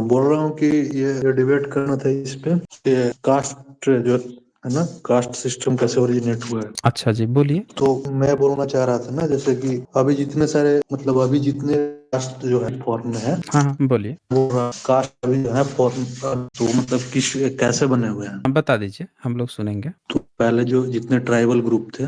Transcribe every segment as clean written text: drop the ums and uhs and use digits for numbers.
बोल रहा हूँ कि ये डिबेट करना था इस पे, ये कास्ट जो है ना, कास्ट सिस्टम कैसे ओरिजिनेट हुआ है। अच्छा जी, बोलिए। तो मैं बोलना चाह रहा था ना, जैसे कि अभी जितने सारे मतलब अभी जितने कास्ट जो है फॉर्म में है, हाँ, बोलिए। वो कास्ट अभी जो है फॉर्म, तो मतलब किस कैसे बने हुए हैं। बता दीजिए, हम लोग सुनेंगे। तो पहले जो जितने ट्राइबल ग्रुप थे,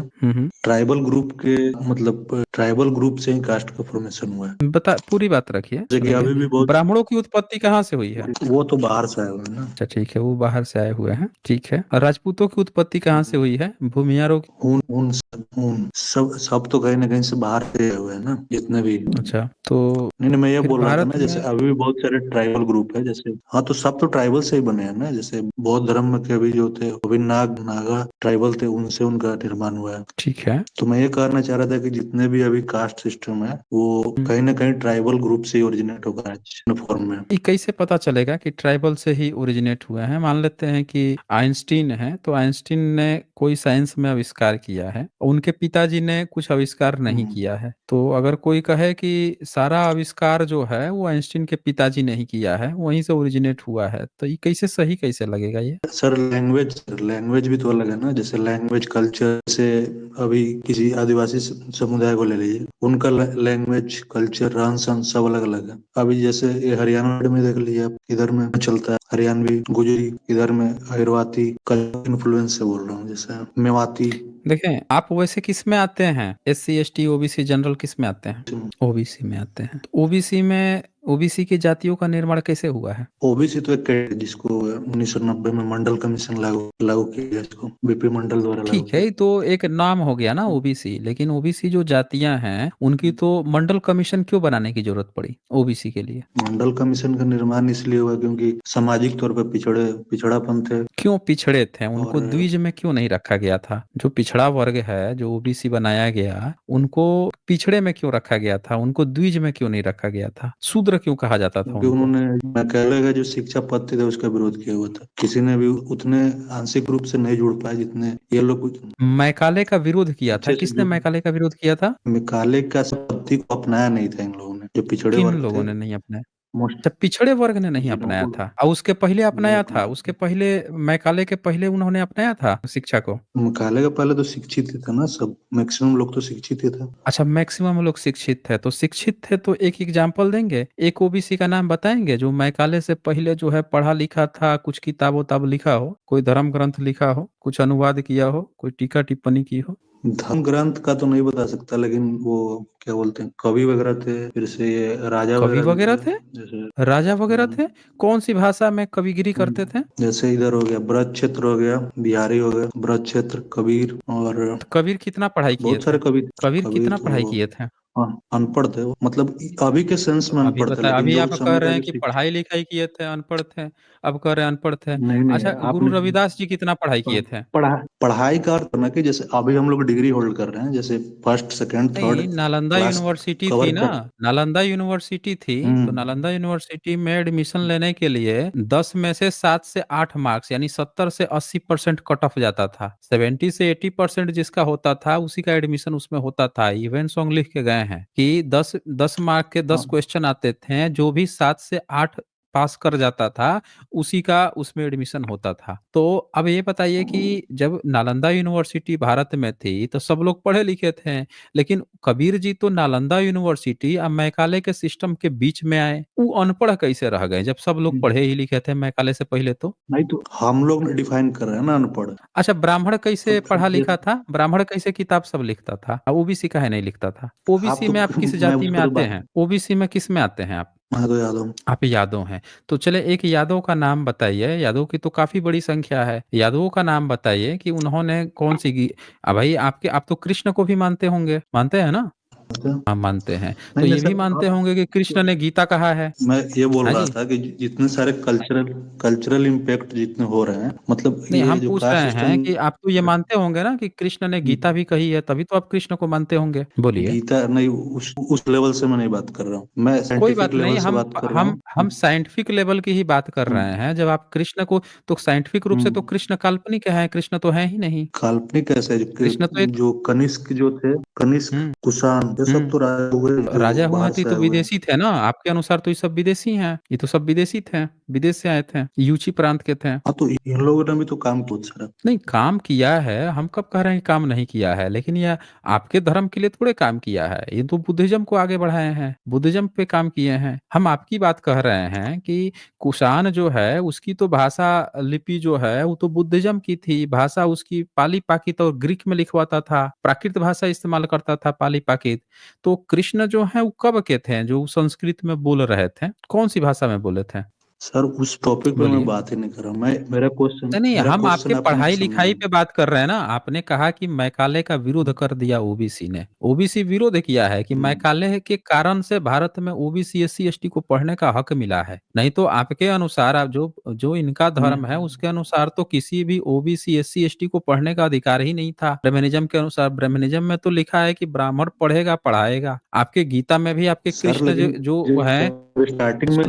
ट्राइबल ग्रुप के मतलब ट्राइबल ग्रुप से ही कास्ट का फॉर्मेशन हुआ है। बता, पूरी बात रखिए, जैसे कि सुनेंगे। अभी भी बहुत, ब्राह्मणों की उत्पत्ति कहाँ से हुई है? वो तो बाहर से आए हुए हैं ना। अच्छा, ठीक है, वो बाहर से आए हुए हैं, ठीक है। और राजपूतों की उत्पत्ति कहाँ से हुई है? भूमियारों की? उन सब तो कहीं ना कहीं से बाहर से आए हुए हैं ना, जितने भी। अच्छा, तो नहीं, मैं ये फिर बोल रहा था भारत ना, जैसे में अभी भी बहुत सारे ट्राइबल ग्रुप है, जैसे हाँ, तो सब तो ट्राइबल से ही बने हैं ना। जैसे बौद्ध धर्म में के भी जो थे, वो भी नागा ट्राइबल थे, उनसे उनका निर्माण हुआ है। ठीक है। तो मैं ये कहना चाह रहा था कि जितने भी अभी कास्ट सिस्टम है, वो कहीं ना कहीं ट्राइबल ग्रुप से ही ओरिजिनेट होगा फॉर्म में। ये कैसे पता चलेगा कि ट्राइबल से ही ओरिजिनेट हुए हैं? मान लेते हैं कि आइंस्टीन है, तो आइंस्टीन ने कोई साइंस में आविष्कार किया है, उनके पिताजी ने कुछ आविष्कार नहीं किया है। तो अगर कोई कहे कि सारा आविष्कार जो है वो आइंस्टीन के पिताजी ने ही किया है, वहीं से ओरिजिनेट हुआ है, तो ये कैसे सही कैसे लगेगा ये? सर लैंग्वेज भी तो अलग है ना। जैसे लैंग्वेज कल्चर से, अभी किसी आदिवासी समुदाय को ले लीजिए, उनका लैंग्वेज कल्चर रहन सहन सब अलग अलग है। अभी जैसे ये हरियाणा में देख लीजिए आप, इधर में चलता है हरियाणवी गुजरी, इधर में अहिरवाती कल्चर इन्फ्लुएंस से बोल रहा हूँ, जैसे मेवाती। देखें, आप वैसे किस में आते हैं? SC ST OBC जनरल किस में आते हैं? OBC में आते हैं। तो OBC में OBC की जातियों का निर्माण कैसे हुआ है? ओबीसी तो एक कैटेगरी है, जिसको 1990 में मंडल कमीशन लागू लागू किया गया, इसको बीपी मंडल द्वारा लागू ठीक है, किया। ये तो एक नाम हो गया ना OBC, लेकिन OBC जो जातियां हैं उनकी तो मंडल कमीशन क्यों बनाने की जरूरत पड़ी OBC के लिए? मंडल कमीशन का निर्माण इसलिए हुआ क्योंकि सामाजिक तौर पर पिछड़ापन थे। क्यों पिछड़े थे? उनको और द्विज में क्यों नहीं रखा गया था? जो पिछड़ा वर्ग है, जो OBC बनाया गया, उनको पिछड़े में क्यों रखा गया था? उनको द्विज में क्यों नहीं रखा गया था? शूद्र क्यों कहा जाता था क्योंकि उनको? उन्होंने मैकाले का जो शिक्षा पद्धति था उसका विरोध किया हुआ था। किसी ने भी उतने आंशिक रूप से नहीं जुड़ पाए जितने ये लोग मैकाले का विरोध किया था? अच्छे से किसने जुड़। मैकाले का विरोध किया था? मैकाले का पद्धति को अपनाया नहीं था इन लोगों ने, जो पिछड़े किन वर्ग लोगों थे ने नहीं अपनाया? मोस्ट, जब पिछड़े वर्ग ने नहीं अपनाया जिनको था, और उसके पहले नहीं अपनाया था, अपनाया उसके था। पहले मैकाले के पहले उन्होंने अपनाया था शिक्षा को। मैकाले का पहले तो शिक्षित ही था ना, सब मैक्सिमम लोग तो शिक्षित ही थे। अच्छा, मैक्सिमम लोग शिक्षित थे, तो शिक्षित थे तो एक एग्जाम्पल देंगे, एक OBC का नाम बताएंगे जो मैकाले से पहले जो है पढ़ा लिखा था, कुछ किताब उताब लिखा हो, कोई धर्म ग्रंथ लिखा हो, कुछ अनुवाद किया हो, कोई टीका टिप्पणी की हो? धर्म ग्रंथ का तो नहीं बता सकता, लेकिन वो क्या बोलते हैं, कवि वगैरह थे, फिर से ये राजा कवि वगैरह भी वगैरह थे। थे? जैसे राजा वगैरह थे? कौन सी भाषा में कविगिरी करते थे? जैसे इधर हो गया ब्रज क्षेत्र, हो गया बिहारी, हो गया ब्रज क्षेत्र, कबीर, और तो कबीर कितना पढ़ाई किए बहुत थे? सारे कवि। कबीर कबीर कितना पढ़ाई तो किए थे? अनपढ़ थे वो, मतलब अभी के सेंस तो में अभी अनपढ़ थे, बता, लेकिन अभी जो आप उस कह समय रहे का हैं जो कि शिक्षा। पढ़ाई लिखाई किए थे, अनपढ़ थे, अब कह रहे हैं अनपढ़ थे। नहीं नहीं, अच्छा, गुरु आपने रविदास जी कितना पढ़ाई किए थे? पढ़ाई का अर्थ ना, कि जैसे अभी हम लोग डिग्री होल्ड कर रहे हैं, जैसे फर्स्ट सेकंड थर्ड नहीं, नालंदा क्लास यूनिवर्सिटी थी कवर ना। कर। नालंदा यूनिवर्सिटी थी, तो हम्म। नालंदा यूनिवर्सिटी में एडमिशन लेने के लिए 10 में से 7 से 8 मार्क्स, यानी 70 से 80% कट ऑफ जाता था। 70 से 80% जिसका होता था उसी का एडमिशन उसमें होता था। इवेंट सॉन्ग लिख के गए हैं कि 10 मार्क के 10 हाँ। क्वेश्चन आते थे, जो भी 7 से 8 पास कर जाता था उसी का उसमें एडमिशन होता था। तो अब ये बताइए कि जब नालंदा यूनिवर्सिटी भारत में थी तो सब लोग पढ़े लिखे थे, लेकिन कबीर जी तो नालंदा यूनिवर्सिटी और मैकाले के सिस्टम के बीच में आए, वो अनपढ़ कैसे रह गए जब सब लोग पढ़े ही लिखे थे मैकाले से पहले तो? नहीं, तो हम लोग डिफाइन कर रहे हैं ना अनपढ़। अच्छा, ब्राह्मण कैसे पढ़ा ये लिखा था? ब्राह्मण कैसे किताब सब लिखता था? OBC का है नहीं लिखता था? आप OBC तो में आप किस मैं जाति उस में पर तो आते बात, हैं? OBC में किस में आते हैं आप? मैं तो याद हूँ। आप यादव हैं। तो चले, एक यादव का नाम बताइए। यादव की तो काफी बड़ी संख्या है, यादवों का नाम बताइए कि उन्होंने कौन सी भाई, आप तो कृष्ण को भी मानते होंगे, मानते हैं ना? हाँ, मानते हैं। तो नहीं नहीं ये भी सर, मानते आप, होंगे कि कृष्ण ने गीता कहा है। मैं ये बोल हाँ रहा जी। था कि जितने सारे कल्चरल इम्पैक्ट जितने हो रहे हैं, मतलब नहीं, ये हम जो पूछ कास्ट रहे सिस्टम। हैं कि आप तो ये मानते होंगे ना कि कृष्ण ने गीता भी कही है, तभी तो आप कृष्ण को मानते होंगे। बोलिए। गीता नहीं, उस लेवल से मैं नहीं बात कर रहा हूँ, मैं कोई साइंटिफिक बात नहीं, लेवल से हम बात कर रहा हम हूँ। हम साइंटिफिक लेवल की ही बात कर रहे हम्म। हैं। जब आप कृष्ण को, तो साइंटिफिक रूप से तो हम्म। कृष्ण काल्पनिक है, कृष्ण तो है ही नहीं। काल्पनिक कैसे? कृष्ण तो एक जो कनिष्क जो थे, कनिष्क हम्म कुषाण, ये सब हम्म तो राजा हुए जो राजा हुए बाहर हैं तो ये से तो आए हुए हैं। विदेशी थे ना, आपके अनुसार तो ये सब विदेशी हैं, ये तो सब विदेशी थे, विदेश से आए थे, यूची प्रांत के थे। हाँ, तो इन लोगों ने भी तो काम किया बहुत सारा। नहीं, काम किया है, हम कब कह रहे हैं कि काम नहीं किया है, लेकिन यह आपके धर्म के लिए थोड़े काम किया है, ये तो बुद्धिज्म को आगे बढ़ाए हैं, बुद्धिज्म पे काम किए हैं। हम आपकी बात कह रहे हैं कि कुषाण जो है उसकी तो भाषा लिपि जो है वो तो बुद्धिज्म की थी, भाषा उसकी पाली पाकित और ग्रीक में लिखवाता था, प्राकृत भाषा इस्तेमाल करता था, पाली पाकित। तो कृष्ण जो है वो कब के थे जो संस्कृत में बोल रहे थे, कौन सी भाषा में बोले थे? सर उस टॉपिक पे मैं बोलिए। बात ही नहीं कर रहा, मैं मेरा क्वेश्चन नहीं, मेरा हम आपके क्वेश्चन आप नहीं पढ़ाई समझे। लिखाई पे बात कर रहे हैं ना, आपने कहा कि मैकाले का विरोध कर दिया ओबीसी ने, ओबीसी विरोध किया है कि हम्म, मैकाले के कारण से भारत में ओबीसी एससी एसटी को पढ़ने का हक मिला है, नहीं तो आपके अनुसार, आप जो जो इनका मैं धर्म है उसके अनुसार तो किसी भी ओबीसी एससी एसटी को पढ़ने का अधिकार ही नहीं था। ब्राह्मणिज्म के अनुसार, ब्राह्मणिज्म में तो लिखा है कि ब्राह्मण पढ़ेगा पढ़ाएगा, आपके गीता में भी आपके सर कृष्ण लेकिन जो है, जब स्टार्टिंग में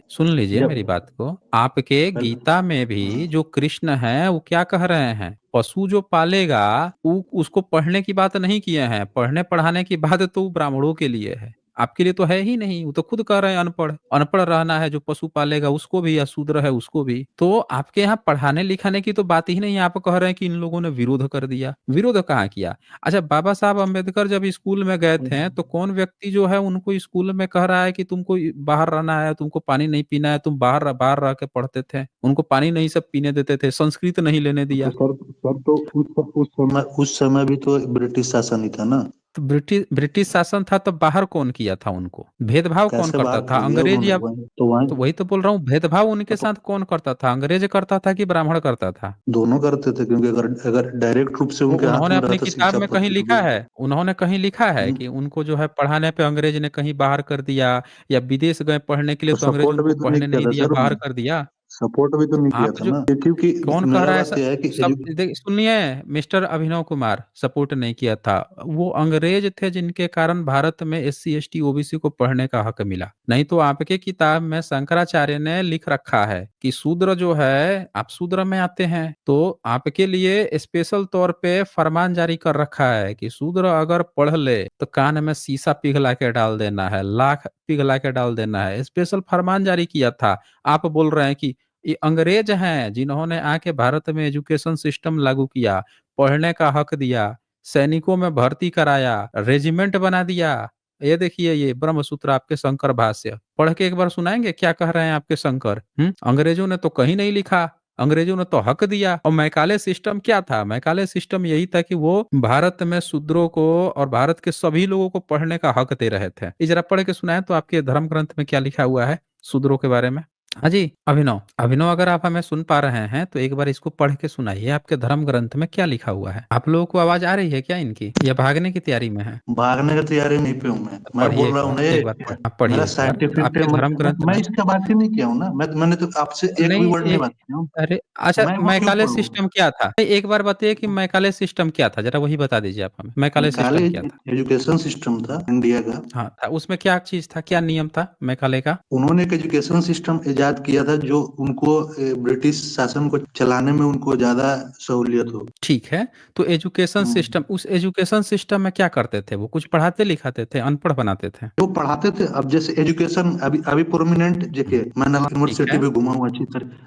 सुन लीजिए मेरी जब बात को। आपके गीता में भी जो कृष्ण है वो क्या कह रहे हैं, पशु जो पालेगा वो उसको पढ़ने की बात नहीं किए हैं, पढ़ने पढ़ाने की बात तो वो ब्राह्मणों के लिए है, आपके लिए तो है ही नहीं। वो तो खुद कह रहे हैं अनपढ़ अनपढ़ रहना है, जो पशु पालेगा उसको भी, या शूद्र है उसको भी। तो आपके यहाँ पढ़ाने लिखाने की तो बात ही नहीं है, आप कह रहे हैं कि इन लोगों ने विरोध कर दिया, विरोध कहाँ किया? अच्छा, बाबा साहब अम्बेडकर जब स्कूल में गए थे तो कौन व्यक्ति जो है उनको स्कूल में कह रहा है कि तुमको बाहर रहना है, तुमको पानी नहीं पीना है, तुम बाहर बाहर रह के पढ़ते थे, उनको पानी नहीं सब पीने देते थे, संस्कृत नहीं लेने तो दिया। सर तो उस समय भी तो ब्रिटिश शासन ही था ना। तो ब्रिटिश ब्रिटिश शासन था तो बाहर कौन किया था उनको, भेदभाव कौन कैसे करता बाहर था, कर दिया अंग्रेज उन्होंने, या? वहीं तो वहीं तो वही तो बोल रहा हूँ, भेदभाव उनके तो साथ कौन करता था, अंग्रेज करता था कि ब्राह्मण करता था? दोनों करते थे, क्योंकि अगर अगर डायरेक्ट रूप से तो उनके हाथ उन्होंने में अपनी रहता किताब शिक्षा में कहीं पत्र तो लिखा है, उन्होंने कहीं लिखा है हम्म, कि उनको जो है पढ़ाने पे अंग्रेज ने कहीं बाहर कर दिया, या विदेश गए पढ़ने के लिए तो तो अंग्रेज सपोर्ट भी उनको तो नहीं पढ़ने किया नहीं था दिया, सर बाहर उन्हें, कर दिया। सपोर्ट भी तो नहीं किया आप था जो ना, क्योंकि कौन कह मेरा रहा है बात यह है कि सब सुनिए, मिस्टर अभिनव कुमार, सपोर्ट नहीं किया था, वो अंग्रेज थे जिनके कारण भारत में एससी एसटी ओबीसी को पढ़ने का हक मिला, नहीं तो आपके किताब में शंकराचार्य ने लिख रखा है कि शूद्र जो है, आप शूद्र में आते हैं तो आपके लिए स्पेशल तौर पे फरमान जारी कर रखा है कि शूद्र अगर पढ़ ले तो कान में शीशा पिघला के डाल देना है, लाख पिघला के डाल देना है, स्पेशल फरमान जारी किया था। आप बोल रहे हैं कि ये अंग्रेज हैं जिन्होंने आके भारत में एजुकेशन सिस्टम लागू किया, पढ़ने का हक दिया, सैनिकों में भर्ती कराया, रेजिमेंट बना दिया। ये देखिए, ये ब्रह्म सूत्र आपके शंकर भाष्य पढ़ के एक बार सुनाएंगे क्या कह रहे हैं आपके शंकर? अंग्रेजों ने तो कहीं नहीं लिखा, अंग्रेजों ने तो हक दिया। और मैकाले सिस्टम क्या था? मैकाले सिस्टम यही था कि वो भारत में शूद्रों को और भारत के सभी लोगों को पढ़ने का हक दे रहे थे। ये जरा पढ़ के सुनाए तो, आपके धर्म ग्रंथ में क्या लिखा हुआ है शूद्रों के बारे में? हाँ जी, अभिनव अभिनव, अगर आप हमें सुन पा रहे हैं तो एक बार इसको पढ़ के सुनाइए, आपके धर्म ग्रंथ में क्या लिखा हुआ है? आप लोगों को आवाज आ रही है क्या इनकी, या भागने की तैयारी में है? भागने की तैयारी नहीं पे हूँ मैं पढ़िए बोल रहा हूँ ना एक बार ये आप पढ़िए मेरा एक बार, साइंटिफिक आपके धर्म ग्रंथ मैं में। इसका बात ही नहीं किया हूँ ना, मैंने तो आपसे एक भी नहीं, वर्ड नहीं बात किया हूँ। अरे अच्छा, मैं वो क्यों मैकाले पढ़ूँ? सिस्टम क्या था? एक बार बताइए कि मैकाले सिस्टम क्या था, जरा वही बता दीजिए आप हमें, मैकाले मैकाले सिस्टम क्या था? एजुकेशन सिस्टम था इंडिया का। हाँ था, उसमें क्या चीज था, क्या नियम था मैकाले का? उन्होंने एक एजुकेशन सिस्टम इजाद किया था जो उनको ब्रिटिश शासन को चलाने में उनको ज्यादा सहूलियत हो। ठीक है, तो एजुकेशन हम्म, सिस्टम, उस एजुकेशन सिस्टम में क्या करते थे वो? कुछ पढ़ाते लिखाते थे, अनपढ़ बनाते थे? वो पढ़ाते थे। अब जैसे एजुकेशन अभी अभी प्रोमिनेंट हम्म, देखिए, मैं नालंदा ठीक यूनिवर्सिटी है। भी घुमा हूँ,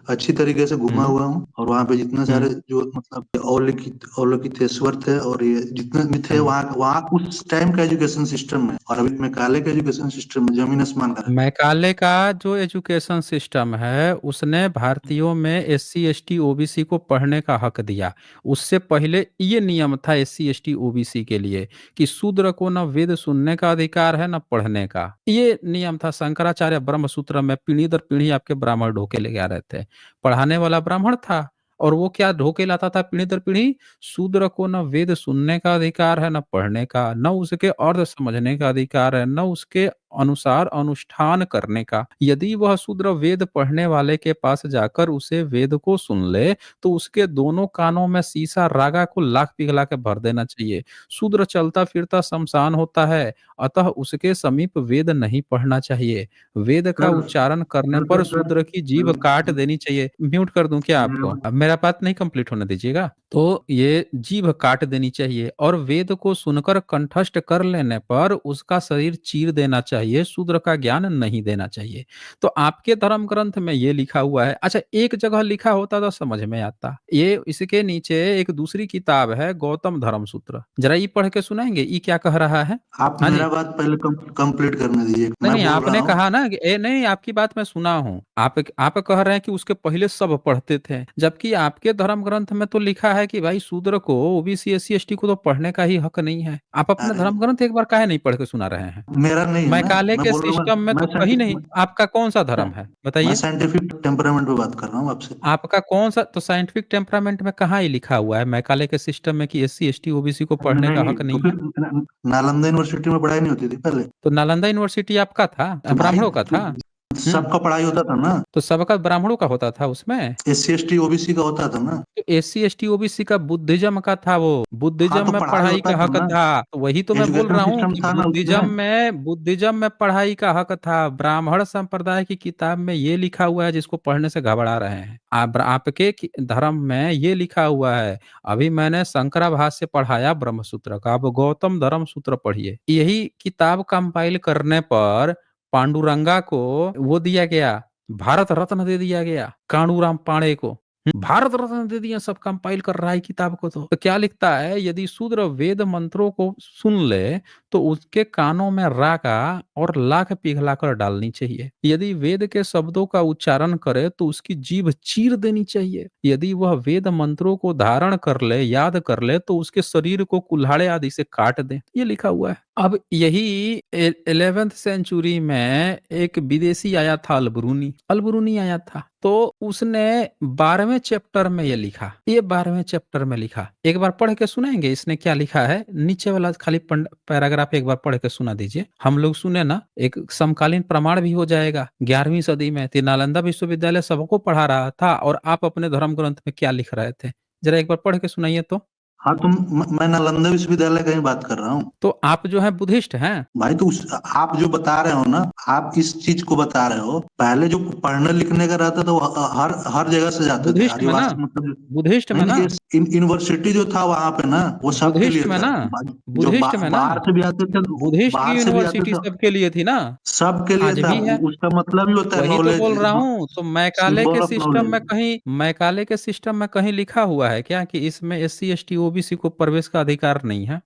अच्छी तरीके से घुमा हम्म हुआ हूँ, और वहाँ पे जितने सारे हम्म जो मतलब अवलोकितेश्वर थे और ये जितने भी थे, हम्म। वहाँ वहाँ उस टाइम का एजुकेशन सिस्टम है और अभी मेकाले का एजुकेशन सिस्टम में जमीन आसमान का है। मैकाले का जो एजुकेशन सिस्टम है उसने भारतीयों में एससी एसटी ओबीसी को पढ़ने का हक दिया। उससे पहले ये नियम था एससी एसटी ओबीसी के लिए कि शूद्र को न वेद सुनने का अधिकार है न पढ़ने का, ये नियम था। शंकराचार्य ब्रह्म सूत्र में पीढ़ी दर पीढ़ी आपके ब्राह्मण ढोके ले आ रहे थे, पढ़ाने वाला ब्राह्मण था, और वो क्या ढोके लाता था पीढ़ी दर पीढ़ी? शूद्र को न वेद सुनने का अधिकार है न पढ़ने का, न उसके अर्थ समझने का अधिकार है, न उसके अनुसार अनुष्ठान करने का। यदि वह शूद्र वेद पढ़ने वाले के पास जाकर उसे वेद को सुन ले तो उसके दोनों कानों में सीसा रागा को लाख पिघला के भर देना चाहिए। शूद्र चलता फिरता शमशान होता है, अतः उसके समीप वेद नहीं पढ़ना चाहिए। वेद का सर उच्चारण करने सर पर सर सर शूद्र की जीभ काट देनी चाहिए। म्यूट कर दूं क्या आपको? मेरा अब मेरा बात नहीं कंप्लीट होने दीजिएगा। तो ये जीभ काट देनी चाहिए और वेद को सुनकर कंठस्थ कर लेने पर उसका शरीर चीर देना चाहिए। शूद्र का ज्ञान नहीं देना चाहिए। तो आपके धर्म ग्रंथ में ये लिखा हुआ है। अच्छा, एक जगह लिखा होता तो समझ में आता। ये इसके नीचे एक दूसरी किताब है, गौतम धर्म सूत्र। जरा ये पढ़ के सुनाएंगे ये क्या कह रहा है? आप हाँ जी। मेरा बात पहले कंप्लीट करने दीजिए, नहीं मैं नहीं, बोल रहा आपने हूँ। कहा ना कि नहीं, आपकी बात मैं सुना हूँ। आप कह रहे हैं कि उसके पहले सब पढ़ते थे, जबकि आपके धर्म ग्रंथ में तो लिखा है कि भाई शूद्र को, ओबीसी एससी एसटी को तो पढ़ने का ही हक नहीं है। आप अपना अरे धर्म ग्रंथ एक बार काहे नहीं पढ़ के सुना रहे हैं? मेरा नहीं है ना, मैकाले मैं के बोल रहा सिस्टम हूँ। में तो कहीं नहीं। आपका कौन सा धर्म है मैं बताइए? साइंटिफिक टेम्परामेंट पे बात कर रहा हूँ आपसे। आपका कौन सा? तो साइंटिफिक टेम्परामेंट में कहाँ ही लिखा हुआ है मैकाले के सिस्टम में कि एससी एसटी ओबीसी को पढ़ने का नहीं हक तो नहीं है? फिर नालंदा यूनिवर्सिटी में पढ़ाई नहीं होती थी पहले? तो नालंदा यूनिवर्सिटी आपका था, तो भाई ब्राह्मणों का था। सबका पढ़ाई होता था ना। तो सबका ब्राह्मणों का होता था उसमें। SC ST OBC का होता था ना। एससी एसटी ओबीसी का बुद्धिज्म का था, वो हाँ बुद्धिज्म तो में पढ़ाई पढ़ाई होता का था हक ना, था। तो वही तो मैं बोल एजुकेशन रहा हूँ सिस्टम कि था ना उसमें। बुद्धिज्म में पढ़ाई का हक था। ब्राह्मण संप्रदाय की किताब में ये लिखा हुआ है जिसको पढ़ने से घबरा रहे हैं। आपके धर्म में ये लिखा हुआ है। अभी मैंने शंकराभाष्य पढ़ाया ब्रह्मसूत्र का, अब गौतम धर्म सूत्र पढ़िए। यही किताब कंपाइल करने पर पांडुरंगा को वो दिया गया, भारत रत्न दे दिया गया काणूराम पांडे को। भारत रत्न दे दिया, सब कंपाइल कर रहा है किताब को। तो क्या लिखता है? यदि शूद्र वेद मंत्रों को सुन ले तो उसके कानों में रागा और लाख पिघला कर डालनी चाहिए। यदि वेद के शब्दों का उच्चारण करे तो उसकी जीभ चीर देनी चाहिए। यदि वह वेद मंत्रों को धारण कर ले, याद कर ले, तो उसके शरीर को कुल्हाड़े आदि से काट दे। ये लिखा हुआ है। अब यही 11th सेंचुरी में एक विदेशी आया था, अलबरूनी आया था। तो उसने 12वें चैप्टर में ये लिखा, ये 12वें चैप्टर में लिखा। एक बार पढ़ के सुनाएंगे इसने क्या लिखा है? नीचे वाला खाली पैराग्राफ एक बार पढ़ के सुना दीजिए, हम लोग सुने ना, एक समकालीन प्रमाण भी हो जाएगा। 11वीं सदी में नालंदा विश्वविद्यालय सबको पढ़ा रहा था और आप अपने धर्म ग्रंथ में क्या लिख रहे थे? जरा एक बार पढ़ के सुनाइए तो। हाँ तो मैं नालंदा विश्वविद्यालय का ही बात कर रहा हूँ। तो आप जो है बुद्धिस्ट हैं? भाई तो आप जो बता रहे हो ना, आप इस चीज को बता रहे हो। पहले जो पढ़ने लिखने का रहता था वो हर हर जगह से जाते थे, बुद्धिस्ट में ना, आदिवासी मतलब। बुद्धिस्ट में नहीं ना, नहीं, यूनिवर्सिटी जो था वहां पे ना, वो सबके लिए बुद्धिस्ट में था। ना, जो बुद्धिस्ट में ना, बाहर से भी आते थे, बुद्धिस्ट की बाहर से भी आते यूनिवर्सिटी थे, सबके लिए थी ना, सबके लिए आज था। भी है। उसका मतलब ही होता है वही तो नॉलेज, बोल रहा हूँ। तो मैकाले के सिंबल ऑफ सिस्टम में नॉलेज। कहीं, मैकाले के सिस्टम में कहीं लिखा हुआ है क्या कि इसमें एससी एसटी ओबीसी को प्रवेश का अधिकार नहीं है?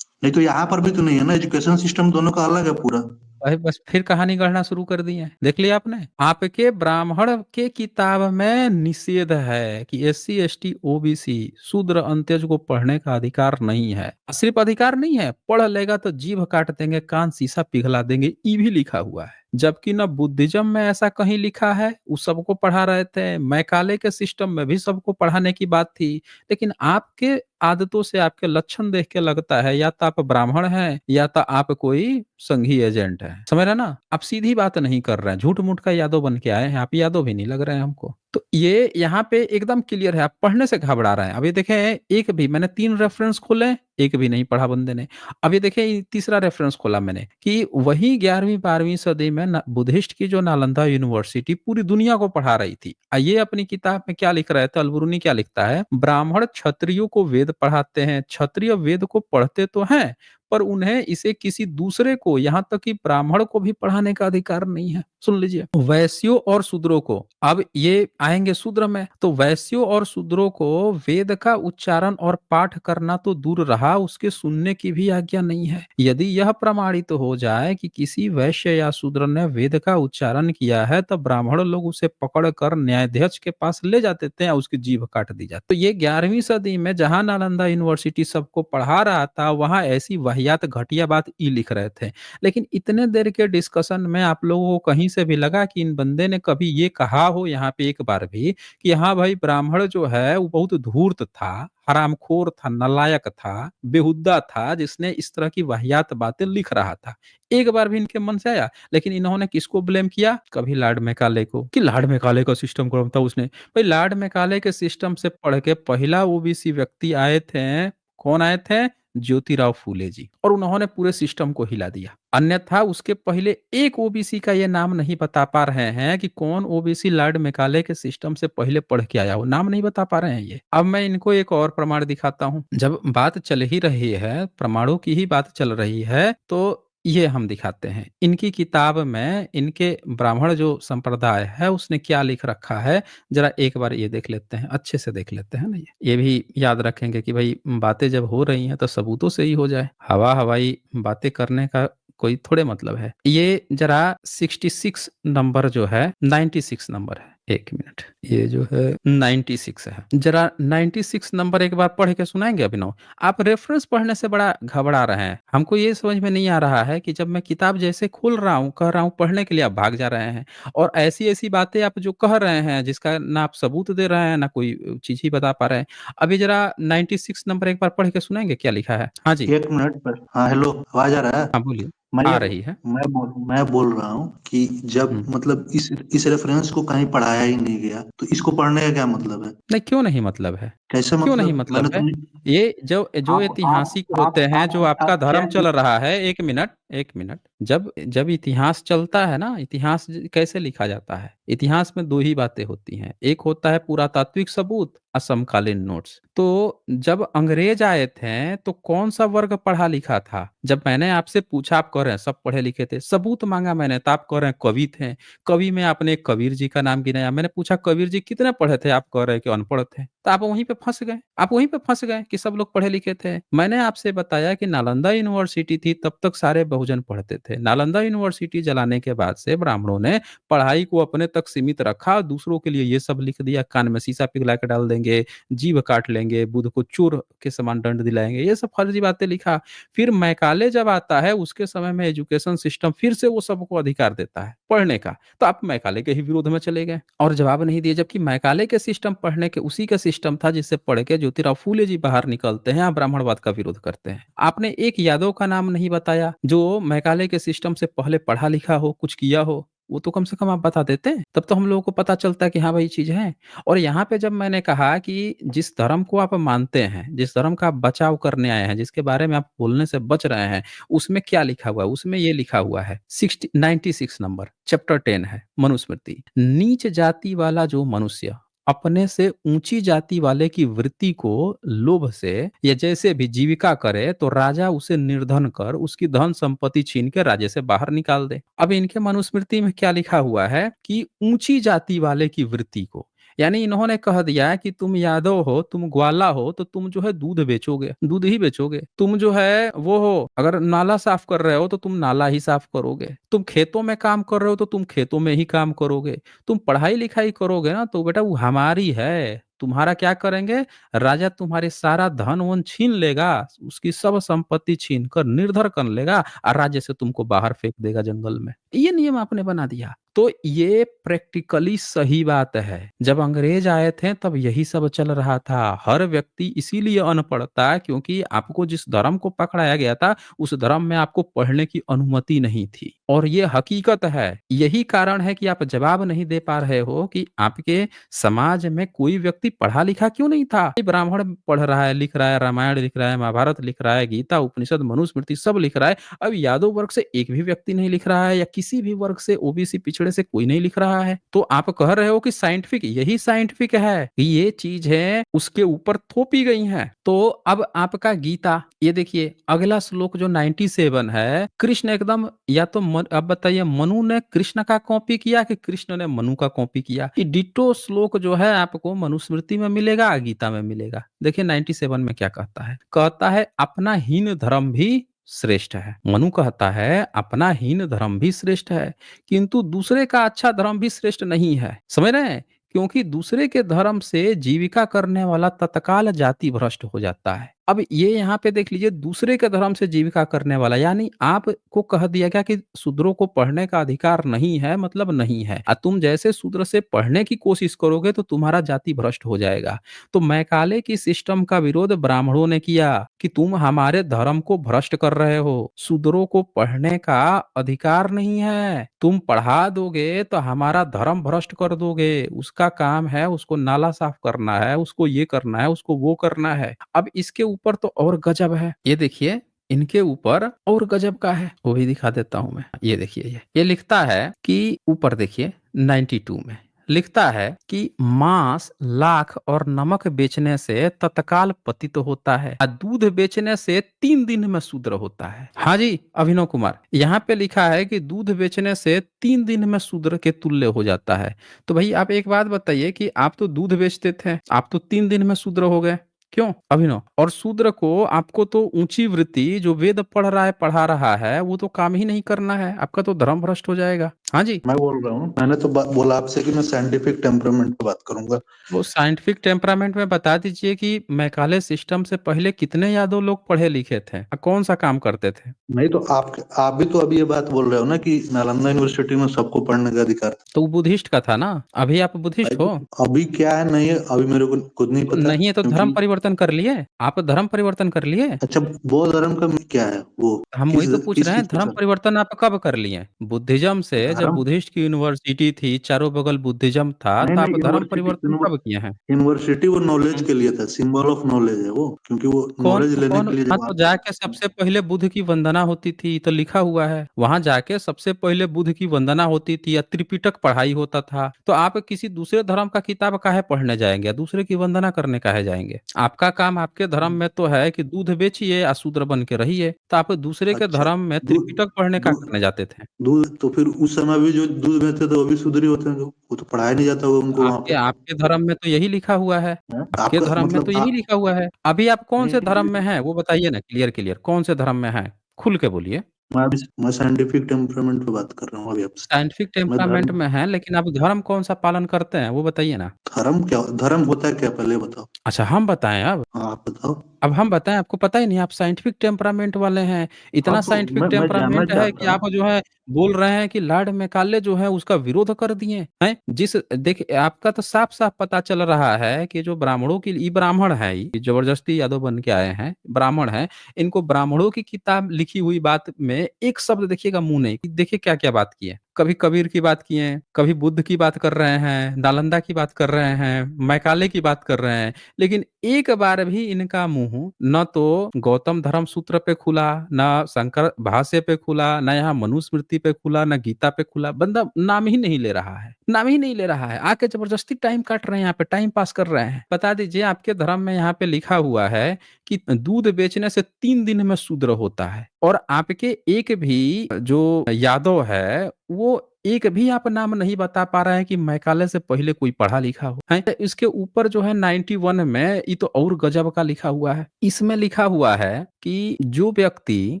नहीं तो यहाँ पर भी तो नहीं है ना, एजुकेशन सिस्टम दोनों का अलग है पूरा। भाई बस फिर कहानी गढ़ना शुरू कर दी है, देख लिया आपने। आपके ब्राह्मण के किताब में निषेध है कि एससी एसटी ओबीसी शूद्र अंत्यज को पढ़ने का अधिकार नहीं है। सिर्फ अधिकार नहीं है, पढ़ लेगा तो जीभ काट देंगे, कान शीशा पिघला देंगे, ये भी लिखा हुआ है। जबकि न बुद्धिज्म में ऐसा कहीं लिखा है, वो सबको पढ़ा रहे थे। मैकाले के सिस्टम में भी सबको पढ़ाने की बात थी। लेकिन आपके आदतों से, आपके लक्षण देख के लगता है या तो आप ब्राह्मण हैं या तो आप कोई संघी एजेंट है। समझ रहे ना? आप सीधी बात नहीं कर रहे हैं, झूठ मूठ का यादव बन के आए हैं। आप यादव भी नहीं लग रहे हैं हमको। तो ये यहाँ पे एकदम क्लियर है, आप पढ़ने से घबरा रहे हैं। अब ये देखें, एक भी मैंने 3 रेफरेंस खोले, एक भी नहीं पढ़ा बंदे ने। अब ये देखें, तीसरा रेफरेंस खोला मैंने कि वही 11वीं 12वीं सदी में बुद्धिस्ट की जो नालंदा यूनिवर्सिटी पूरी दुनिया को पढ़ा रही थी। ये अपनी किताब में क्या लिख रहे थे? अलबरूनी क्या लिखता है? ब्राह्मण क्षत्रियों को वेद पढ़ाते हैं, क्षत्रिय वेद को पढ़ते तो हैं पर उन्हें इसे किसी दूसरे को, यहाँ तक कि ब्राह्मण को भी पढ़ाने का अधिकार नहीं है। सुन लीजिए, वैश्यों और शूद्रों को, अब ये आएंगे शूद्र में, तो वैश्यों और शूद्रों को वेद का उच्चारण और पाठ करना तो दूर रहा, उसके सुनने की भी आज्ञा नहीं है। यदि यह प्रमाणित हो जाए कि किसी वैश्य या शूद्र ने वेद का उच्चारण किया है तो ब्राह्मण लोग उसे पकड़ कर न्यायाधीश के पास ले जाते थे, उसकी जीभ काट दी जाती। तो ये 11वीं सदी में जहां नालंदा यूनिवर्सिटी सबको पढ़ा रहा था, वहां ऐसी वाहियात घटिया बात ई लिख रहे थे। लेकिन इतने देर के डिस्कशन में आप लोगों को कहीं से भी लगा कि इन बंदे ने कभी ये कहा हो यहाँ पे एक बार भी कि हाँ भाई ब्राह्मण जो है वो बहुत धूर्त था, हरामखोर था, नालायक था, बेहुदा था, जिसने इस तरह की वाहियात बातें लिख रहा था। एक बार भी इनके मन से आया? लेकिन इन्होंने किसको ब्लेम किया? कभी लॉर्ड मैकाले को कि लॉर्ड मैकाले का सिस्टम खत्म था उसने। भाई लॉर्ड मैकाले के सिस्टम से पढ़ के पहला ओबीसी व्यक्ति आए थे, कौन आए थे? ज्योतिराव फूले जी, और उन्होंने पूरे सिस्टम को हिला दिया। अन्यथा उसके पहले एक ओबीसी का ये नाम नहीं बता पा रहे हैं कि कौन ओबीसी लॉर्ड मैकाले के सिस्टम से पहले पढ़ के आया हो, नाम नहीं बता पा रहे हैं ये। अब मैं इनको एक और प्रमाण दिखाता हूँ। जब बात चल ही रही है, प्रमाणों की ही बात चल रही है, तो ये हम दिखाते हैं। इनकी किताब में इनके ब्राह्मण जो संप्रदाय है उसने क्या लिख रखा है, जरा एक बार ये देख लेते हैं, अच्छे से देख लेते हैं ना। ये भी याद रखेंगे कि भाई बातें जब हो रही हैं तो सबूतों से ही हो जाए, हवा हवाई बातें करने का कोई थोड़े मतलब है। ये जरा 66 नंबर जो है, 96 नंबर है, एक मिनट, ये जो है 96 है, जरा 96 नंबर एक बार पढ़ के सुनाएंगे अभिनव? आप रेफरेंस पढ़ने से बड़ा घबरा रहे हैं, हमको ये समझ में नहीं आ रहा है कि जब मैं किताब जैसे खोल रहा हूँ, कह रहा हूँ पढ़ने के लिए, आप भाग जा रहे हैं। और ऐसी ऐसी बातें आप जो कह रहे हैं जिसका ना आप सबूत दे रहे हैं ना कोई चीज ही बता पा रहे हैं। अभी जरा 96 नंबर एक बार पढ़ के सुनाएंगे क्या लिखा है? हाँ जी। 1 मिनट पर। हाँ, हेलो, आवाज आ रहा है? हाँ बोलिए। मैं आ ये रही है। मैं बोल रहा हूँ कि जब हम्म। मतलब इस रेफरेंस को कहीं पढ़ाया ही नहीं गया, तो इसको पढ़ने का क्या मतलब है? नहीं, क्यों नहीं मतलब है? कैसे क्यों नहीं मतलब? मतलब है? ये जो जो ऐतिहासिक होते हैं, जो आपका आप क्या धर्म चल रहा है, एक मिनट, एक मिनट, जब जब इतिहास चलता है ना, इतिहास कैसे लिखा जाता है? इतिहास में दो ही बातें होती हैं, एक होता है पुरातात्विक सबूत और समकालीन नोट्स। तो जब अंग्रेज आए थे तो कौन सा वर्ग पढ़ा लिखा था? जब मैंने आपसे पूछा, आप कह रहे हैं सब पढ़े लिखे थे, सबूत मांगा मैंने, तो आप कह रहे हैं कवि थे। कवि में आपने कबीर जी का नाम गिनाया, मैंने पूछा कबीर जी कितने पढ़े थे, आप कह रहे हैं कि अनपढ़ थे। तो आप वहीं पे फंस गए, आप वहीं पे फंस गए कि सब लोग पढ़े लिखे थे। मैंने आपसे बताया कि नालंदा यूनिवर्सिटी थी तब तक सारे बहुजन पढ़ते थे। नालंदा यूनिवर्सिटी जलाने के बाद से ब्राह्मणों ने पढ़ाई को अपने तक सीमित रखा, दूसरों के लिए ये सब लिख दिया, कान में शीशा पिघला के डाल देंगे, जीभ काट लेंगे, बुध को चोर के समान दंड दिलाएंगे, ये सब फर्जी बातें लिखा। फिर मैकाले जब आता है उसके समय में एजुकेशन सिस्टम फिर से वो सबको अधिकार देता है पढ़ने का, तो आप मैकाले के ही विरोध में चले गए और जवाब नहीं दिए। जबकि मैकाले के सिस्टम पढ़ने के उसी का सिस्टम था जिससे पढ़ के ज्योतिराव फूले जी बाहर निकलते हैं, आप ब्राह्मणवाद का विरोध करते हैं। आपने एक यादव का नाम नहीं बताया जो मैकाले के सिस्टम से पहले पढ़ा लिखा हो, कुछ किया हो, वो तो कम से कम आप बता देते, तब तो हम लोगों को पता चलता कि हाँ भाई चीज है। और यहाँ पे जब मैंने कहा कि जिस धर्म को आप मानते हैं, जिस धर्म का आप बचाव करने आए हैं, जिसके बारे में आप बोलने से बच रहे हैं, उसमें क्या लिखा हुआ है? उसमें ये लिखा हुआ है 96 नंबर, चैप्टर 10 है मनुस्मृति। नीच जाति वाला जो मनुष्य अपने से ऊंची जाति वाले की वृत्ति को लोभ से या जैसे भी जीविका करे, तो राजा उसे निर्धन कर उसकी धन संपत्ति छीन के राज्य से बाहर निकाल दे। अब इनके मनुस्मृति में क्या लिखा हुआ है कि ऊंची जाति वाले की वृत्ति को, यानी इन्होंने कह दिया है कि तुम यादव हो, तुम ग्वाला हो, तो तुम जो है दूध बेचोगे, दूध ही बेचोगे। तुम जो है वो हो, अगर नाला साफ कर रहे हो तो तुम नाला ही साफ करोगे। तुम खेतों में काम कर रहे हो तो तुम खेतों में ही काम करोगे। तुम पढ़ाई लिखाई करोगे ना तो बेटा वो हमारी है, तुम्हारा क्या करेंगे? राजा तुम्हारे सारा धन वन छीन लेगा, उसकी सब संपत्ति छीन कर निर्धर कर लेगा और राज्य से तुमको बाहर फेंक देगा जंगल में। ये नियम आपने बना दिया। तो ये प्रैक्टिकली सही बात है। जब अंग्रेज आए थे तब यही सब चल रहा था। हर व्यक्ति इसीलिए अनपढ़ था क्योंकि आपको जिस धर्म को पकड़ाया गया था उस धर्म में आपको पढ़ने की अनुमति नहीं थी, और ये हकीकत है। यही कारण है कि आप जवाब नहीं दे पा रहे हो कि आपके समाज में कोई व्यक्ति पढ़ा लिखा क्यों नहीं था। ब्राह्मण पढ़ रहा है, लिख रहा है, रामायण लिख रहा है, महाभारत लिख रहा है, गीता उपनिषद मनुस्मृति सब लिख रहा है। अब यादव वर्ग से एक भी व्यक्ति नहीं लिख रहा है, या किसी भी वर्ग से ओबीसी पिछड़े से कोई नहीं लिख रहा है। तो आप कह रहे हो कि साइंटिफिक, यही साइंटिफिक है कि ये चीज है उसके ऊपर थोपी गई है। तो अब आपका गीता, ये देखिए अगला श्लोक जो 97 है, कृष्ण एकदम, या तो अब बताइए मनु ने कृष्ण का कॉपी किया कि कृष्ण ने मनु का कॉपी किया? कि डिटो श्लोक जो है आपको मनुस्मृति में मिलेगा, गीता में मिलेगा। देखिए 97 में क्या कहता है, कहता है अपना हीन धर्म भी श्रेष्ठ है। मनु कहता है अपना हीन धर्म भी श्रेष्ठ है, किंतु दूसरे का अच्छा धर्म भी श्रेष्ठ नहीं है। समझ रहे हैं? क्योंकि दूसरे के धर्म से जीविका करने वाला तत्काल जाति भ्रष्ट हो जाता है। अब ये यहाँ पे देख लीजिए, दूसरे के धर्म से जीविका करने वाला, यानी आपको कह दिया गया कि शूद्रों को पढ़ने का अधिकार नहीं है, मतलब नहीं है। तुम जैसे शूद्र से पढ़ने की कोशिश करोगे तो तुम्हारा जाति भ्रष्ट हो जाएगा। तो मैकाले की सिस्टम का विरोध ब्राह्मणों ने किया कि तुम हमारे धर्म को भ्रष्ट कर रहे हो, शूद्रों को पढ़ने का अधिकार नहीं है, तुम पढ़ा दोगे तो हमारा धर्म भ्रष्ट कर दोगे। उसका काम है, उसको नाला साफ करना है, उसको ये करना है, उसको वो करना है। अब इसके ऊपर तो और गजब है, ये देखिए, इनके ऊपर और गजब का है, वो भी दिखा देता हूं मैं। ये देखिए, ये लिखता है कि ऊपर देखिए 92 में लिखता है कि मांस, लाख और नमक बेचने से तत्काल पतित होता है और दूध बेचने से 3 दिन में शूद्र होता है। हाँ जी अभिनव कुमार, यहाँ पे लिखा है कि दूध बेचने से 3 दिन में शूद्र के तुल्य हो जाता है। तो भाई आप एक बात बताइए कि आप तो दूध बेचते थे, आप तो 3 दिन में शूद्र हो गए, क्यों अभिनव? और शूद्र को, आपको तो ऊंची वृत्ति, जो वेद पढ़ रहा है, पढ़ा रहा है, वो तो काम ही नहीं करना है, आपका तो धर्म भ्रष्ट हो जाएगा। हाँ जी, मैं बोल रहा हूँ, मैंने तो बोला आपसे कि मैं साइंटिफिक टेम्परामेंट पे बात करूंगा। वो साइंटिफिक टेम्परामेंट में बता दीजिए कि मैकाले सिस्टम से पहले कितने यादव लोग पढ़े लिखे थे, कौन सा काम करते थे? नहीं तो आप भी तो अभी ये बात बोल रहे हो ना कि नालंदा यूनिवर्सिटी में सबको पढ़ने का अधिकार था। तो वो बुद्धिस्ट का था ना, अभी आप बुद्धिस्ट हो? अभी क्या है नहीं है अभी मेरे को खुद नहीं पता, नहीं है तो धर्म क्योंकि परिवर्तन कर लिए, आप धर्म परिवर्तन कर लिए। अच्छा बौद्ध धर्म का क्या है वो, हम वही किस तो पूछ किस रहे हैं, चीज पे धर्म चल परिवर्तन आप कब कर लिए? बुद्धिज्म से, जब धर्म? बुद्धिस्ट की यूनिवर्सिटी थी, चारों बगल बुद्धिज्म था, नहीं तो नहीं, आप धर्म परिवर्तन कब किए हैं? यूनिवर्सिटी वो नॉलेज के लिए था, सिंबल ऑफ नॉलेज है वो, क्योंकि वो कौन नॉलेज लेने कौन के लिए हाँ, जब तो आते जाके सबसे पहले बुद्ध की वंदना होती थी, तो लिखा हुआ है वहां जाके सबसे पहले बुद्ध की वंदना होती थी या त्रिपिटक पढ़ाई होता था। तो आप किसी दूसरे धर्म का किताब काहे पढ़ने जाएंगे, दूसरे की वंदना करने काहे जाएंगे? आपका काम आपके धर्म में तो है कि दूध बेचिए या शूद्र बन के रहिए, तो आप दूसरे के अच्छा धर्म में दूध त्रिपिटक पढ़ने का दूध करने जाते थे? दूध तो फिर उस समय भी जो दूध बेचते थे वो भी शूद्र ही होते हैं, वो तो पढ़ाया नहीं जाता होगा उनको वहां आपके पे। आपके धर्म में तो यही लिखा हुआ है, हैं? आपके आपका धर्म में तो मतलब यही लिखा हुआ है। अभी आप कौन से धर्म में नहीं, हैं वो बताइए ना, क्लियर क्लियर कौन से धर्म में हैं, खुल के बोलिए। मैं साइंटिफिक टेम्परामेंट पे बात कर रहा हूँ अभी आपसे। साइंटिफिक मैं टेम्परामेंट धर्म में हैं, लेकिन आप धर्म कौन सा पालन करते हैं वो बताइए ना। धर्म क्या, धर्म होता है क्या पहले बताओ। अच्छा हम बताएं अब? हाँ आप बताओ। अब हम बताएं, आपको पता ही नहीं, आप साइंटिफिक टेम्परामेंट वाले हैं। हाँ इतना तो साइंटिफिक मैं जानना टेम्परामेंट है कि चाहता हूँ। आप जो है बोल रहे हैं कि लॉर्ड मैकाले जो है उसका विरोध कर दिए हैं। जिस देखिए, आपका तो साफ साफ पता चल रहा है कि जो ब्राह्मणों की, ये ब्राह्मण है, ये जबरदस्ती यादव बन के आए हैं, ब्राह्मण है, इनको ब्राह्मणों की किताब लिखी हुई बात में एक शब्द देखिएगा मुंह नहीं, देखिए क्या क्या बात की है। कभी कबीर की बात किए, कभी बुद्ध की बात कर रहे हैं, नालंदा की बात कर रहे हैं, मैकाले की बात कर रहे हैं, लेकिन एक बार भी इनका मुंह न तो गौतम धर्म सूत्र पे खुला, न शंकर भाष्य पे खुला, न यहाँ मनुस्मृति पे खुला, न गीता पे खुला। बंदा नाम ही नहीं ले रहा है, नाम ही नहीं ले रहा है, आके जबरदस्ती टाइम काट रहे हैं, यहाँ पे टाइम पास कर रहे हैं। बता दीजिए, आपके धर्म में यहाँ पे लिखा हुआ है कि दूध बेचने से 3 दिन में शूद्र होता है, और आपके एक भी जो यादव है वो एक भी आप नाम नहीं बता पा रहे हैं कि मैकाले से पहले कोई पढ़ा लिखा हो है। इसके ऊपर जो है 91 में, ये तो और गजब का लिखा हुआ है। इसमें लिखा हुआ है कि जो व्यक्ति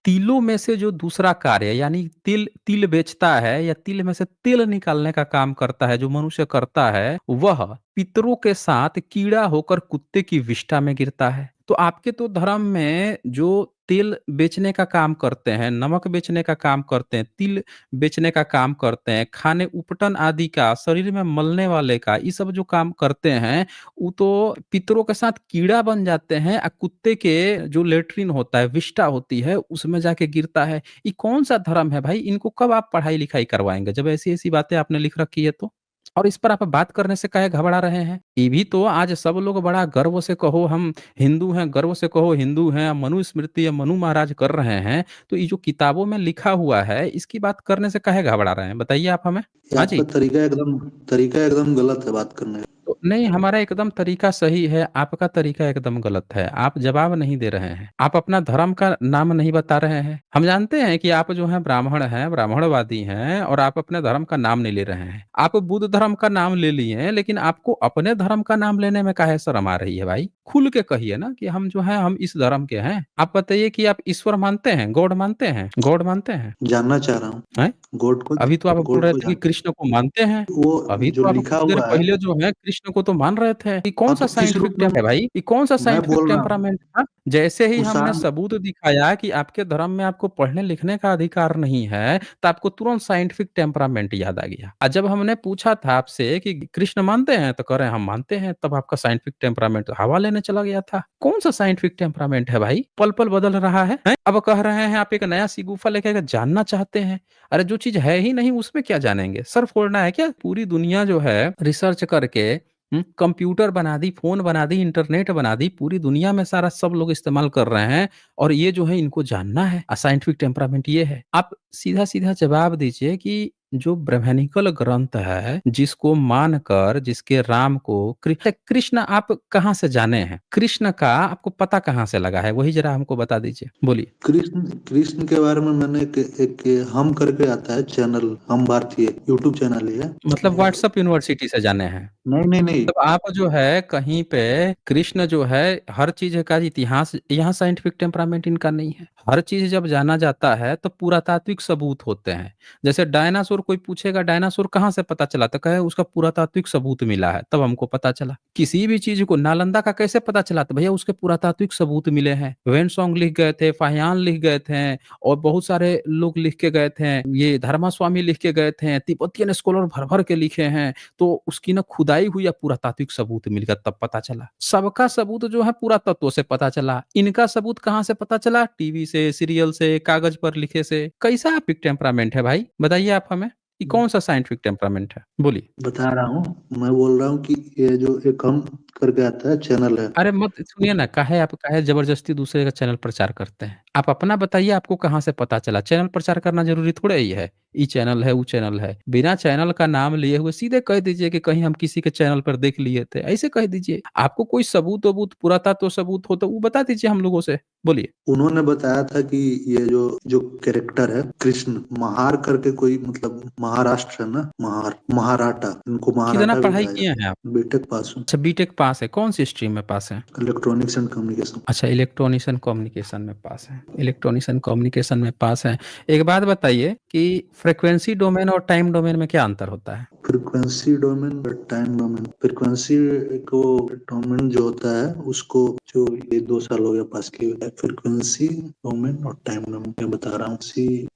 तिलों में से जो दूसरा कार्य, यानी तिल तिल बेचता है या तिल में से तेल निकालने का काम करता है, जो मनुष्य करता है, वह पितरों के साथ कीड़ा होकर कुत्ते की विष्ठा में गिरता है। तो आपके तो धर्म में जो तेल बेचने का काम करते हैं, नमक बेचने का काम करते हैं, तिल बेचने का काम करते हैं, खाने उपटन आदि का, शरीर में मलने वाले का, ये सब जो काम करते हैं, वो तो पितरों के साथ कीड़ा बन जाते हैं, और कुत्ते के जो लेट्रिन होता है, विष्ठा होती है, उसमें जाके गिरता है। ये कौन सा धर्म है भाई? इनको कब आप पढ़ाई लिखाई करवाएंगे, जब ऐसी ऐसी बातें आपने लिख रखी है तो? और इस पर आप बात करने से काहे घबरा रहे हैं? ये भी तो आज सब लोग बड़ा गर्व से कहो हम हिंदू हैं, गर्व से कहो हिंदू हैं, मनुस्मृति या मनु महाराज कर रहे हैं, तो ये जो किताबों में लिखा हुआ है, इसकी बात करने से काहे घबरा रहे हैं, बताइए आप हमें। ये हाँ आपका जी। तरीका एकदम गलत है बात करने का। तो नहीं, हमारा एकदम तरीका सही है, आपका तरीका एकदम गलत है। आप जवाब नहीं दे रहे हैं, आप अपना धर्म का नाम नहीं बता रहे हैं। हम जानते हैं कि आप जो है ब्राह्मण हैं, ब्राह्मणवादी हैं, और आप अपने धर्म का नाम नहीं ले रहे हैं। आप बुद्ध धर्म का नाम ले लिए हैं, लेकिन आपको अपने धर्म का नाम लेने में काहे शर्म आ रही है भाई? खुल के कहिए ना कि हम जो है हम इस धर्म के हैं। आप बताइए कि आप ईश्वर मानते हैं, गॉड मानते हैं, गॉड मानते हैं? जानना चाह रहा हूँ हैं? गॉड को। अभी तो आप बोल गॉड रहे को थे कि जान कृष्ण को मानते हैं। वो अभी जो तो आप लिखा कुछ देर हुआ है पहले जो है कृष्ण कृष्ण को तो मान रहे थे। ये कौन हाँ, सा तो किस साइंटिफिक रूप में टेम्प है भाई? ये कौन सा मैं साइंटिफिक बोल रहा हूँ? टेम्परामेंट था? जैसे ही हमने कुषाण सबूत दिखाया कि आपके धर्म में आपको पढ़ने लिखने का अधिकार नहीं है, तो आपको तुरंत साइंटिफिक टेम्परामेंट याद आ गया। और जब हमने पूछा था आपसे कि कृष्ण मानते हैं? तो कह रहे हैं हम मानते हैं, तब आपका साइंटिफिक टेम्परामेंट हवा लेने चला गया था। कौन सा साइंटिफिक टेम्परामेंट है भाई? पल-पल बदल रहा है, हैं? अब कह रहे हैं आप एक नया शिगुफा लेके अगर जानना चाहते हैं। अरे जो चीज़ है ही नहीं उसमें क्या जानेंगे? सर फोड़ना है क्या? पूरी दुनिया जो है रिसर्च करके कंप्यूटर बना दी, फ़ोन बना दी, इंटरनेट बना दी, पूरी दुनिया में सारा सब लोग इस्तेमाल कर रहे हैं और ये जो है इनको जानना है। साइंटिफिक टेम्परामेंट ये है। आप सीधा-सीधा जवाब दीजिए कि जो ब्रह्मनिकल ग्रंथ है, जिसको मानकर जिसके राम को कृष्ण आप कहाँ से जाने हैं? कृष्ण का आपको पता कहाँ से लगा है? वही ज़रा हमको बता दीजिए। बोलिए। कृष्ण कृष्ण के बारे में मैंने एक हम करके आता है चैनल, हम भारतीय यूट्यूब चैनल ही है। मतलब व्हाट्सएप यूनिवर्सिटी से जाने हैं। नहीं नहीं नहीं, मतलब आप जो है कहीं पे कृष्ण जो है हर चीज का इतिहास यहाँ साइंटिफिक टेम्परामेंट इनका नहीं है। हर चीज जब जाना जाता है तो पुरातात्विक सबूत होते हैं। जैसे डायनासोर कोई पूछेगा डायनासोर कहाँ से पता चला, तो कहे उसका पुरातात्विक सबूत मिला है तब हमको पता चला। किसी भी चीज को नालंदा का कैसे पता चला, तो भैया उसके पुरातात्विक सबूत मिले हैं। वेनसोंग लिख गए थे, फाहियान लिख गए थे और बहुत सारे लोग लिख के गए थे। ये धर्मास्वामी लिख के गए थे, तिब्बतियन स्कॉलर भर भर के लिखे हैं। तो उसकी ना खुदाई हुई या पुरातात्विक सबूत मिल गया तब पता चला। सबका सबूत जो है पुरातत्व से पता चला, इनका सबूत कहाँ से पता चला? टीवी से, सीरियल से, कागज पर लिखे से। कैसा एपिक टेम्परामेंट है भाई? बताइए आप हमें, ये कौन सा साइंटिफिक टेम्परामेंट है? बोलिए। बता रहा हूँ। मैं बोल रहा हूँ कि ये जो एक हम करके आता है चैनल है। अरे मत सुनिए ना, काहे जबरदस्ती दूसरे का चैनल प्रचार करते हैं? आप अपना बताइए, आपको कहाँ से पता चला? चैनल प्रचार करना जरूरी थोड़े ही है। ई चैनल है, वो चैनल है, बिना चैनल का नाम लिए हुए सीधे कह दीजिए कि कहीं हम किसी के चैनल पर देख लिए थे, ऐसे कह दीजिए। आपको कोई सबूत वबूत पुरातत्व सबूत हो तो वो बता दीजिए हम लोगों से। बोलिए। उन्होंने बताया था कि ये जो जो कैरेक्टर है कृष्ण, महार करके कोई, मतलब महाराष्ट्र है ना, महाराठा, इनको कितना महाराठा भी पढ़ाई कहा किए जाता हैं आप? है। बीटेक पास हूँ, अच्छा, बीटेक पास है। कौन सी स्ट्रीम में पास है? Electronics and communication. अच्छा, इलेक्ट्रॉनिक्स एंड कम्युनिकेशन में पास है। इलेक्ट्रॉनिक्स एंड कम्युनिकेशन में पास है। एक बात बताइए कि फ्रीक्वेंसी डोमेन और टाइम डोमेन में क्या अंतर होता है? फ्रीक्वेंसी डोमेन और टाइम डोमेन, फ्रीक्वेंसी को डोमेन जो होता है उसको, जो ये 2 साल हो गया पास किए हुए, फ्रीक्वेंसी डोमेन और टाइम डोमेन मैं बता रहा हूँ।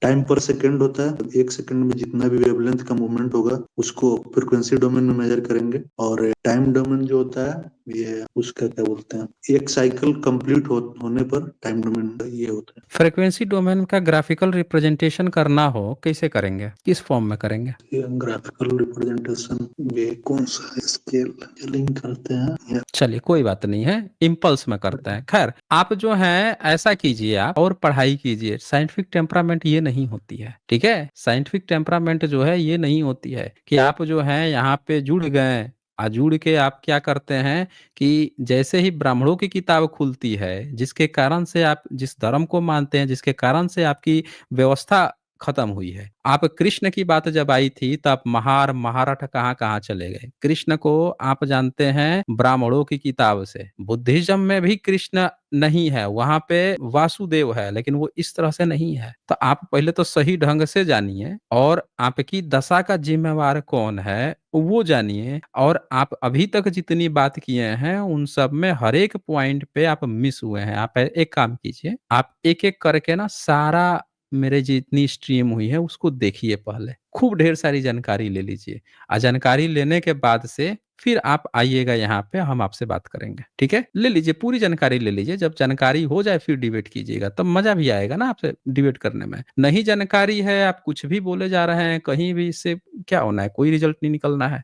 टाइम पर सेकंड होता है, 1 सेकंड में जितना भी वेवलेंथ का मूवमेंट होगा उसको फ्रीक्वेंसी डोमेन में मेजर करेंगे। और टाइम डोमेन जो होता है ये उसका क्या बोलते हैं, एक साइकिल कंप्लीट होने पर टाइम डोमेन ये होता है। फ्रीक्वेंसी डोमेन का ग्राफिकल रिप्रेजेंटेशन करना हो कैसे करेंगे? किस फॉर्म में करेंगे? ये ग्राफिकल रिप्रेजेंटेशन ये कौन सा स्केल लिंक करते हैं या चलिए कोई बात नहीं है, इम्पल्स में करते हैं। खैर आप जो है ऐसा कीजिए, आप और पढ़ाई कीजिए। साइंटिफिक टेम्परामेंट ये नहीं होती है, ठीक है? साइंटिफिक टेम्परामेंट जो है ये नहीं होती है कि आप जो है यहाँ पे जुड़ गए, जुड़ के आप क्या करते हैं कि जैसे ही ब्राह्मणों की किताब खुलती है, जिसके कारण से आप जिस धर्म को मानते हैं, जिसके कारण से आपकी व्यवस्था खत्म हुई है। आप कृष्ण की बात जब आई थी तो आप महारठ कहाँ-कहाँ चले गए। कृष्ण को आप जानते हैं ब्राह्मणों की किताब से। बुद्धिज्म में भी कृष्ण नहीं है, वहाँ पे वासुदेव है, लेकिन वो इस तरह से नहीं है। तो आप पहले तो सही ढंग से जानिए और आपकी दशा का जिम्मेवार कौन है वो जानिए। और आप अभी तक जितनी बात किए हैं उन सब में हर एक पॉइंट पे आप मिस हुए हैं। आप एक काम कीजिए, आप एक-एक करके ना सारा मेरे जितनी स्ट्रीम हुई है उसको देखिए पहले, खूब ढेर सारी जानकारी ले लीजिए। जानकारी लेने के बाद से फिर आप आइएगा यहाँ पे, हम आपसे बात करेंगे, ठीक है? ले लीजिए, पूरी जानकारी ले लीजिए। जब जानकारी हो जाए फिर डिबेट कीजिएगा, तब मजा भी आएगा ना आपसे डिबेट करने में। नहीं जानकारी है, आप कुछ भी बोले जा रहे हैं, कहीं भी इससे क्या होना है, कोई रिजल्ट नहीं निकलना है।